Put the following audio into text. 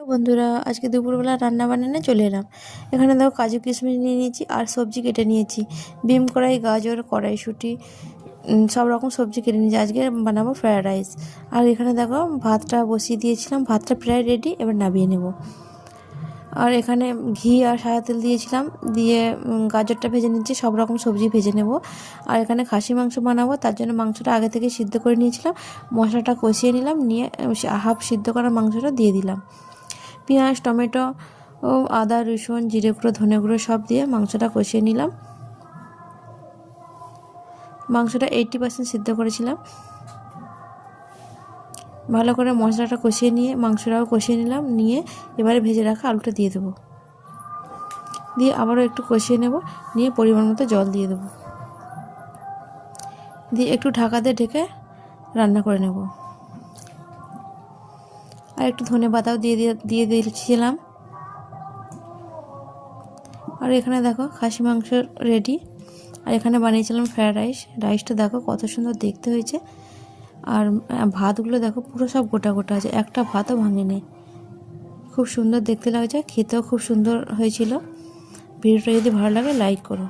বন্ধুরা, আজকে দুপুরবেলা রান্না বান্না চলে এলাম। এখানে দেখো কাজু কিশমিশ নিয়ে নিয়েছি আর সবজি কেটে নিয়েছি। বিম কড়াই, গাজর, কড়াইশুঁটি, সব রকম সবজি কেটে নিয়েছি। আজকে বানাবো ফ্রায়েড রাইস। আর এখানে দেখো ভাতটা বসিয়ে দিয়েছিলাম, ভাতটা প্রায় রেডি, এবার নামিয়ে নেব। আর এখানে ঘি আর সাদা তেল দিয়েছিলাম, দিয়ে গাজরটা ভেজে নিচ্ছি, সব রকম সবজি ভেজে নেব। আর এখানে খাসি মাংস বানাবো, তার জন্য মাংসটা আগে থেকে সিদ্ধ করে নিয়েছিলাম। মশলাটা কষিয়ে নিলাম, নিয়ে হাফ সিদ্ধ করা মাংসটা দিয়ে দিলাম। পেঁয়াজ, টমেটো, আদা, রসুন, জিরে গুঁড়ো, ধনে গুঁড়ো সব দিয়ে মাংসটা কষিয়ে নিলাম। মাংসটা 80% সিদ্ধ করেছিলাম। ভালো করে মশলাটা কষিয়ে নিয়ে মাংসটাও কষিয়ে নিলাম, নিয়ে এবারে ভেজে রাখা আলুটা দিয়ে দেবো। দিয়ে আবারও একটু কষিয়ে নেব, নিয়ে পরিমাণ মতো জল দিয়ে দেবো। দিয়ে একটু ঢাকা দিয়ে ঢেকে রান্না করে নেব। আর একটু ধনে পাতাও দিয়ে দিয়েছিলাম। আর এখানে দেখো খাসি মাংস রেডি। আর এখানে বানিয়েছিলাম ফ্রায়েড রাইস। রাইসটা দেখো কত সুন্দর দেখতে হয়েছে। আর ভাতগুলো দেখো পুরো সব গোটা গোটা আছে, একটা ভাতও ভাঙেনি। খুব সুন্দর দেখতে লাগছে, খেতেও খুব সুন্দর হয়েছিল। ভিডিওটা যদি ভালো লাগে লাইক করো।